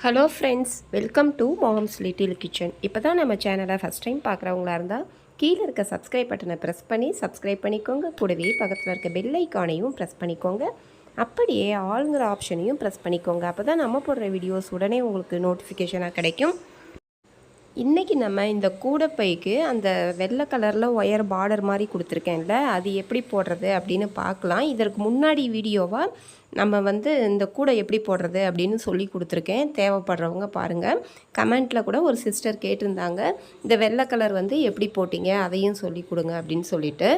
Hello friends, welcome to moms little kitchen. இப்போ தான் நம்ம சேனலை ஃபஸ்ட் டைம் பார்க்குறவங்களா இருந்தால் கீழே இருக்க சப்ஸ்கிரைப் பட்டனை ப்ரெஸ் பண்ணி சப்ஸ்கிரைப் பண்ணிக்கோங்க. கூடவே பக்கத்தில் இருக்க பெல் ஐக்கானையும் ப்ரெஸ் பண்ணிக்கோங்க. அப்படியே ஆளுங்கிற ஆப்ஷனையும் ப்ரெஸ் பண்ணிக்கோங்க. அப்போ தான் நம்ம போடுற வீடியோஸ் உடனே உங்களுக்கு நோட்டிஃபிகேஷனாக கிடைக்கும். இன்றைக்கி நம்ம இந்த கூடைப்பைக்கு அந்த வெள்ளை கலரில் ஒயர் பார்டர் மாதிரி கொடுத்துருக்கேன்ல, அது எப்படி போடுறது அப்படின்னு பார்க்கலாம். இதற்கு முன்னாடி வீடியோவாக நம்ம இந்த கூடை எப்படி போடுறது அப்படின்னு சொல்லி கொடுத்துருக்கேன். தேவைப்படுறவங்க பாருங்கள். கமெண்ட்டில் கூட ஒரு சிஸ்டர் கேட்டிருந்தாங்க, இந்த வெள்ளை கலர் எப்படி போட்டிங்க அதையும் சொல்லி கொடுங்க அப்படின்னு சொல்லிட்டு.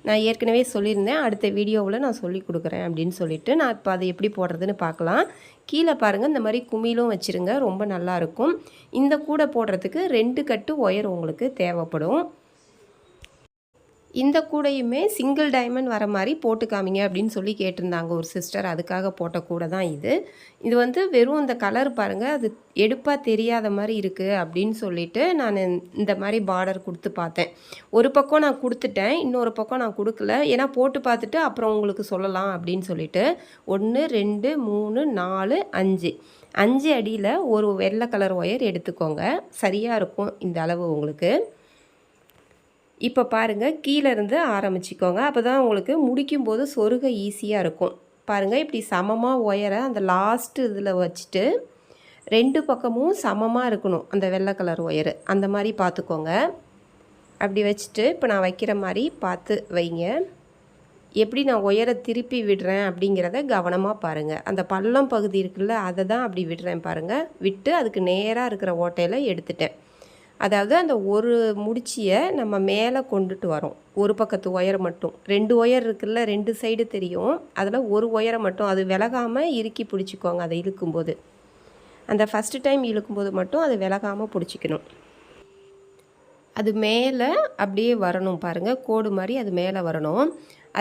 நான் ஏற்கனவே சொல்லியிருந்தேன், அடுத்த வீடியோவில் நான் சொல்லி கொடுக்குறேன் அப்படின்னு சொல்லிட்டு. நான் இப்போ அதை எப்படி போடுறதுன்னு பார்க்கலாம். கீழே பாருங்கள், இந்த மாதிரி குமிழும் வச்சுருங்க, ரொம்ப நல்லாயிருக்கும். இந்த கூடை போடுறதுக்கு 2 கட்டு ஒயர் உங்களுக்கு தேவைப்படும். இந்த கூடையுமே சிங்கிள் டைமண்ட் வர மாதிரி போட்டு காமிங்க அப்படின்னு சொல்லி கேட்டிருந்தாங்க ஒரு சிஸ்டர். அதுக்காக போட்ட கூடை தான் இது. இது வெறும் இந்த கலர் பாருங்கள், அது எடுப்பாக தெரியாத மாதிரி இருக்குது அப்படின்னு சொல்லிட்டு நான் இந்த மாதிரி பார்டர் கொடுத்து பார்த்தேன். ஒரு பக்கம் நான் கொடுத்துட்டேன், இன்னொரு பக்கம் நான் கொடுக்கல. ஏன்னா போட்டு பார்த்துட்டு அப்புறம் உங்களுக்கு சொல்லலாம் அப்படின்னு சொல்லிட்டு 1 2 3 4 5 அடியில் ஒரு வெள்ளை கலர் ஒயர் எடுத்துக்கோங்க. சரியாக இருக்கும் இந்த அளவு உங்களுக்கு. இப்போ பாருங்கள், கீழேருந்து ஆரம்பிச்சிக்கோங்க. அப்போ தான் உங்களுக்கு முடிக்கும்போது சொருக ஈஸியாக இருக்கும். பாருங்கள், இப்படி சமமாக ஒயரை அந்த லாஸ்ட்டு இதில் வச்சுட்டு 2 பக்கமும் சமமாக இருக்கணும் அந்த வெள்ளை கலர் ஒயரு. அந்த மாதிரி பார்த்துக்கோங்க. அப்படி வச்சுட்டு இப்போ நான் வைக்கிற மாதிரி பார்த்து வைங்க. எப்படி நான் ஒயரை திருப்பி விடுறேன் அப்படிங்கிறத கவனமாக பாருங்கள். அந்த பள்ளம் பகுதி இருக்குல்ல, அதை தான் அப்படி விடுறேன் பாருங்கள். விட்டு அதுக்கு நேராக இருக்கிற ஓட்டையில் எடுத்துட்டேன். அதாவது அந்த ஒரு முடிச்சியை நம்ம மேலே கொண்டுட்டு வரோம். ஒரு பக்கத்து ஒயர் மட்டும், 2 ஒயர் இருக்குல்ல, 2 சைடு தெரியும். அதில் ஒரு ஒயரை மட்டும் அது விலகாமல் இறுக்கி பிடிச்சிக்கோங்க. அதை இழுக்கும்போது, அந்த ஃபஸ்ட்டு டைம் இழுக்கும்போது மட்டும் அது விலகாமல் பிடிச்சிக்கணும். அது மேலே அப்படியே வரணும் பாருங்கள், கோடு மாதிரி அது மேலே வரணும்.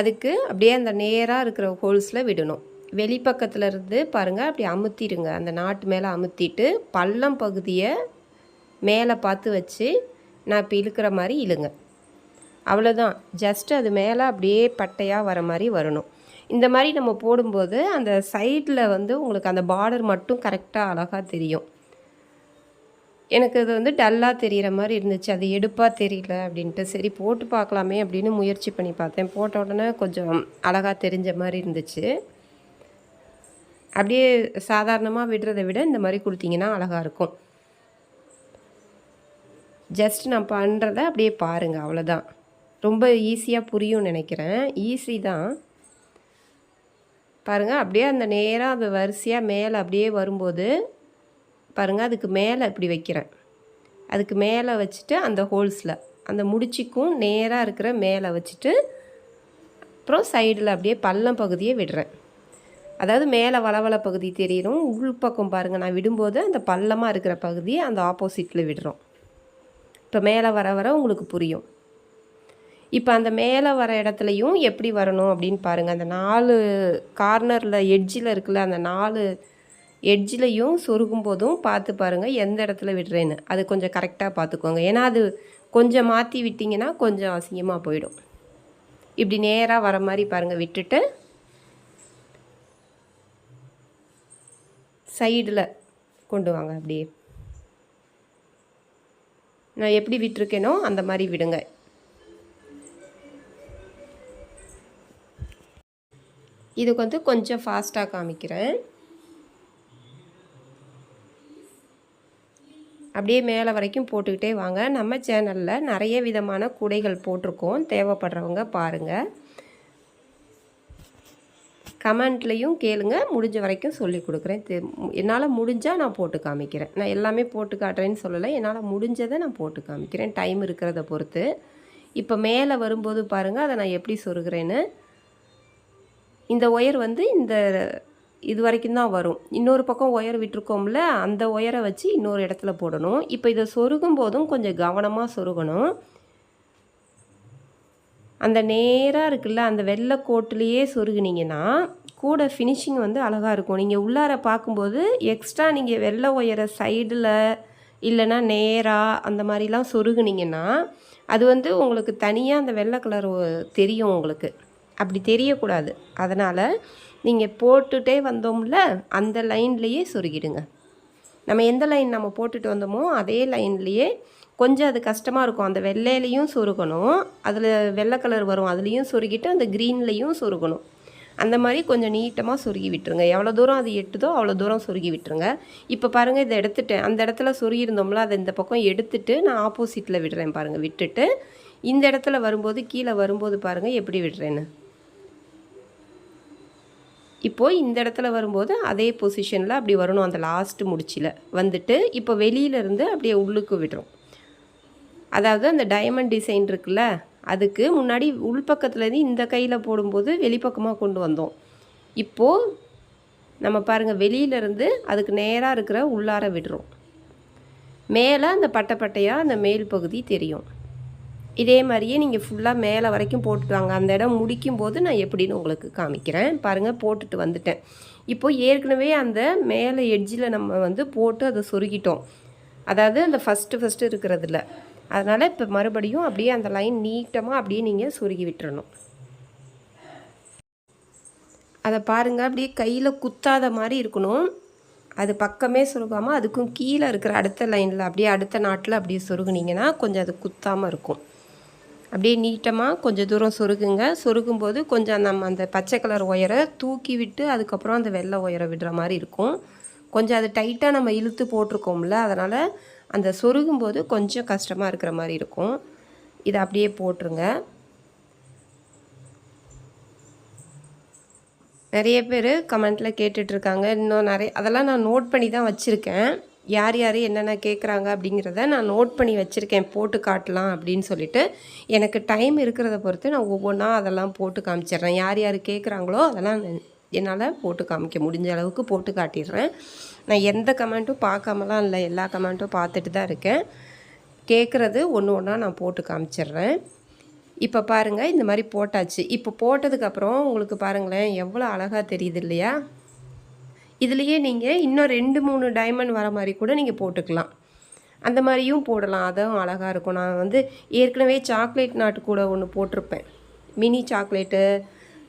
அதுக்கு அப்படியே அந்த நேராக இருக்கிற ஹோல்ஸில் விடணும். வெளிப்பக்கத்தில் இருந்து பாருங்கள், அப்படி அமுத்திடுங்க. அந்த நாட்டு மேலே அமுத்திட்டு பள்ளம் பகுதியை மேலே பார்த்து வச்சு நான் இப்போ இழுக்கிற மாதிரி இழுங்க. அவ்வளோதான். ஜஸ்ட் அது மேலே அப்படியே பட்டையாக வர மாதிரி வரணும். இந்த மாதிரி நம்ம போடும்போது அந்த சைடில் உங்களுக்கு அந்த பார்டர் மட்டும் கரெக்டாக அழகாக தெரியும். எனக்கு இது டல்லாக தெரிகிற மாதிரி இருந்துச்சு, அது எடுப்பாக தெரியல அப்படின்ட்டு. சரி போட்டு பார்க்கலாமே அப்படின்னு முயற்சி பண்ணி பார்த்தேன். போட்ட உடனே கொஞ்சம் அழகாக தெரிஞ்ச மாதிரி இருந்துச்சு. அப்படியே சாதாரணமாக விடுறதை விட இந்த மாதிரி கொடுத்தீங்கன்னா அழகாக இருக்கும். ஜஸ்ட் நான் பண்ணுறத அப்படியே பாருங்கள், அவ்வளோதான். ரொம்ப ஈஸியாக புரியும்னு நினைக்கிறேன். ஈஸி தான். பாருங்கள், அப்படியே அந்த நேராக அது வரிசையாக மேலே அப்படியே வரும்போது பாருங்கள், அதுக்கு மேலே இப்படி வைக்கிறேன். அதுக்கு மேலே வச்சுட்டு அந்த ஹோல்ஸில் அந்த முடிச்சிக்கும் நேராக இருக்கிற மேலே வச்சுட்டு அப்புறம் சைடில் அப்படியே பள்ளம் பகுதியை விடுறேன். அதாவது மேலே வளவள பகுதி தெரியும், உள்பக்கம் பாருங்கள். நான் விடும்போது அந்த பள்ளமாக இருக்கிற பகுதியை அந்த ஆப்போசிட்டில் விடுறோம். இப்போ மேலே வர வர உங்களுக்கு புரியும். இப்போ அந்த மேலே வர இடத்துலையும் எப்படி வரணும் அப்படின்னு பாருங்கள். அந்த 4 கார்னரில் எட்ஜில் இருக்குல்ல, அந்த 4 எட்ஜிலையும் சொருகும் போதும் பார்த்து பாருங்கள் எந்த இடத்துல விடுறேன்னு. அது கொஞ்சம் கரெக்டாக பார்த்துக்கோங்க. ஏன்னா அது கொஞ்சம் மாற்றி விட்டிங்கன்னா கொஞ்சம் அசிங்கமாக போயிடும். இப்படி நேராக வர மாதிரி பாருங்கள் விட்டுட்டு சைடில் கொண்டு வாங்க. அப்படியே நான் எப்படி விட்டுருக்கேனோ அந்த மாதிரி விடுங்க. இதுக்கு கொஞ்சம் ஃபாஸ்ட்டாக காமிக்கிறேன். அப்படியே மேலே வரைக்கும் போட்டுக்கிட்டே வாங்க. நம்ம சேனலில் நிறைய விதமான கூடைகள் போட்டிருக்கோம், தேவைப்படுறவங்க பாருங்கள். கமெண்ட்லேயும் கேளுங்க, முடிஞ்ச வரைக்கும் சொல்லி கொடுக்குறேன். என்னால் முடிஞ்சால் நான் போட்டு காமிக்கிறேன். நான் எல்லாமே போட்டு காட்டுறேன்னு சொல்லலை, என்னால் முடிஞ்சதை நான் போட்டு காமிக்கிறேன், டைம் இருக்கிறத பொறுத்து. இப்போ மேலே வரும்போது பாருங்கள், அதை நான் எப்படி சொருகிறேன்னு. இந்த ஒயர் இந்த இது வரைக்கும் தான் வரும். இன்னொரு பக்கம் ஒயர் விட்டுருக்கோம்ல, அந்த ஒயரை வச்சு இன்னொரு இடத்துல போடணும். இப்போ இதை சொருகும் போதும் கொஞ்சம் கவனமாக சொருகணும். அந்த நேராக இருக்குல்ல, அந்த வெள்ளை கோட்டிலையே சொருகுனீங்கன்னா கூட ஃபினிஷிங் அழகாக இருக்கும். நீங்கள் உள்ளார பார்க்கும்போது எக்ஸ்ட்ரா நீங்கள் வெள்ளை ஒயரை சைடில் இல்லைன்னா நேராக அந்த மாதிரிலாம் சொருகுனீங்கன்னா அது உங்களுக்கு தனியாக அந்த வெள்ளை கலர் தெரியும். உங்களுக்கு அப்படி தெரியக்கூடாது. அதனால் நீங்கள் போட்டுகிட்டே வந்தோம்ல, அந்த லைன்லேயே சொருகிடுங்க. நம்ம எந்த லைன் நம்ம போட்டுட்டு வந்தோமோ அதே லைன்லேயே கொஞ்சம் அது கஷ்டமாக இருக்கும். அந்த வெள்ளையிலையும் சொருகணும், அதில் வெள்ளை கலர் வரும் அதுலேயும் சொருகிட்டு அந்த க்ரீன்லேயும் சொருகணும். அந்த மாதிரி கொஞ்சம் நீட்டமாக சொருகி விட்டுருங்க. எவ்வளோ தூரம் அது எட்டுதோ அவ்வளோ தூரம் சொருகி விட்டுருங்க. இப்போ பாருங்கள், இதை எடுத்துட்டேன். அந்த இடத்துல சொருகியிருந்தோம்ல, அதை இந்த பக்கம் எடுத்துட்டு நான் ஆப்போசிட்டில் விடுறேன் பாருங்கள். விட்டுட்டு இந்த இடத்துல வரும்போது கீழே வரும்போது பாருங்கள் எப்படி விடுறேன்னு. இப்போது இந்த இடத்துல வரும்போது அதே பொசிஷனில் அப்படி வரணும். அந்த லாஸ்ட்டு முடிச்சில் வந்துட்டு இப்போ வெளியிலேருந்து அப்படியே உள்ளுக்கு விடுறோம். அதாவது அந்த டைமண்ட் டிசைன் இருக்குல்ல, அதுக்கு முன்னாடி உள்பக்கத்துலேருந்து இந்த கையில் போடும்போது வெளிப்பக்கமாக கொண்டு வந்தோம். இப்போது நம்ம பாருங்கள், வெளியிலேருந்து அதுக்கு நேராக இருக்கிற உள்ளார விடுறோம். மேலே அந்த பட்டையாக அந்த மேல் பகுதி தெரியும். இதே மாதிரியே நீங்கள் ஃபுல்லாக மேலே வரைக்கும் போட்டுட்டு வாங்க. அந்த இடம் முடிக்கும்போது நான் எப்படின்னு உங்களுக்கு காமிக்கிறேன். பாருங்கள், போட்டுட்டு வந்துட்டேன். இப்போது ஏற்கனவே அந்த மேலே எட்ஜில் நம்ம வந்து போட்டு அதை சொருகிட்டோம். அதாவது அந்த ஃபஸ்ட்டு இருக்கிறதுல. அதனால் இப்போ மறுபடியும் அப்படியே அந்த லைன் நீட்டமாக அப்படியே நீங்கள் சொருகி விட்டுறணும். அதை பாருங்கள், அப்படியே கையில் குத்தாத மாதிரி இருக்கணும். அது பக்கமே சொருகாமல் அதுக்கும் கீழே இருக்கிற அடுத்த லைனில் அப்படியே அடுத்த நாட்டில் அப்படியே சொருகுனீங்கன்னா கொஞ்சம் அது குத்தாமல் இருக்கும். அப்படியே நீட்டமாக கொஞ்சம் தூரம் சொருகுங்க. சொருகும்போது கொஞ்சம் நம்ம அந்த பச்சை கலர் ஒயரை தூக்கி விட்டு அதுக்கப்புறம் அந்த வெள்ளை ஒயரை விடுற மாதிரி இருக்கும். கொஞ்சம் அது டைட்டாக நம்ம இழுத்து போட்டிருக்கோம்ல, அதனால் அந்த சொருகும்போது கொஞ்சம் கஷ்டமாக இருக்கிற மாதிரி இருக்கும். இதை அப்படியே போட்டுருங்க. நிறைய பேர் கமெண்ட்டில் கேட்டுட்ருக்காங்க. இன்னும் அதெல்லாம் நான் நோட் பண்ணி தான் வச்சுருக்கேன். யார் என்னென்ன கேட்குறாங்க அப்படிங்கிறத நான் நோட் பண்ணி வச்சுருக்கேன், போட்டு காட்டலாம் அப்படின்னு சொல்லிட்டு. எனக்கு டைம் இருக்கிறத பொறுத்து நான் ஒவ்வொன்றா அதெல்லாம் போட்டு காமிச்சிடுறேன். யார் கேட்குறாங்களோ அதெல்லாம் என்னால் போட்டு காமிக்க முடிஞ்ச அளவுக்கு போட்டு காட்டிடுறேன். நான் எந்த கமெண்ட்டும் பார்க்காமலாம் இல்லை, எல்லா கமெண்ட்டும் பார்த்துட்டு தான் இருக்கேன். கேட்குறது ஒன்று ஒன்றா நான் போட்டு காமிச்சிடுறேன். இப்போ பாருங்கள், இந்த மாதிரி போட்டாச்சு. இப்போ போட்டதுக்கப்புறம் உங்களுக்கு பாருங்களேன் எவ்வளோ அழகாக தெரியுது இல்லையா? இதுலேயே நீங்கள் இன்னும் 2-3 டைமண்ட் வர மாதிரி கூட நீங்கள் போட்டுக்கலாம். அந்த மாதிரியும் போடலாம், அதுவும் அழகாக இருக்கும். நான் வந்து ஏற்கனவே சாக்லேட் நாட்டு கூட ஒன்று போட்டிருப்பேன். மினி சாக்லேட்டு,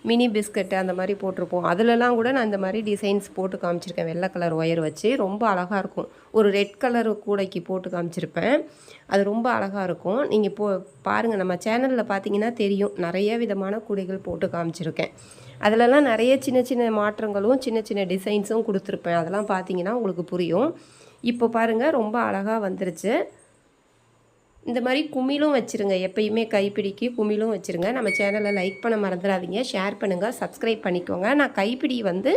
மினி பிஸ்கட்டு அந்த மாதிரி போட்டிருப்போம். அதிலலாம் கூட நான் இந்த மாதிரி டிசைன்ஸ் போட்டு காமிச்சிருக்கேன். வெள்ளை கலர் ஒயர் வச்சு ரொம்ப அழகாக இருக்கும். ஒரு ரெட் கலர் கூடைக்கு போட்டு காமிச்சிருப்பேன். அது ரொம்ப அழகாக இருக்கும். நீங்கள் பாருங்கள், நம்ம சேனலில் பார்த்தீங்கன்னா தெரியும், நிறைய விதமான கூடைகள் போட்டு காமிச்சிருக்கேன். அதிலலாம் நிறைய சின்ன சின்ன மாற்றங்களும் சின்ன சின்ன டிசைன்ஸும் கொடுத்துருப்பேன். அதெல்லாம் பார்த்தீங்கன்னா உங்களுக்கு புரியும். இப்போ பாருங்கள், ரொம்ப அழகாக வந்துருச்சு. இந்த மாதிரி குமிழும் வச்சுருங்க. எப்பயுமே கைப்பிடிக்கு குமிழும் வச்சுருங்க. நம்ம சேனலை லைக் பண்ண மறந்துடாதீங்க, ஷேர் பண்ணுங்கள், சப்ஸ்கிரைப் பண்ணிக்கோங்க. நான் கைப்பிடி வந்து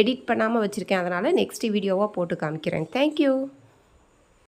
எடிட் பண்ணாமல் வச்சுருக்கேன், அதனால் நெக்ஸ்ட் வீடியோவாக போட்டு காமிக்கிறேன். தேங்க்யூ.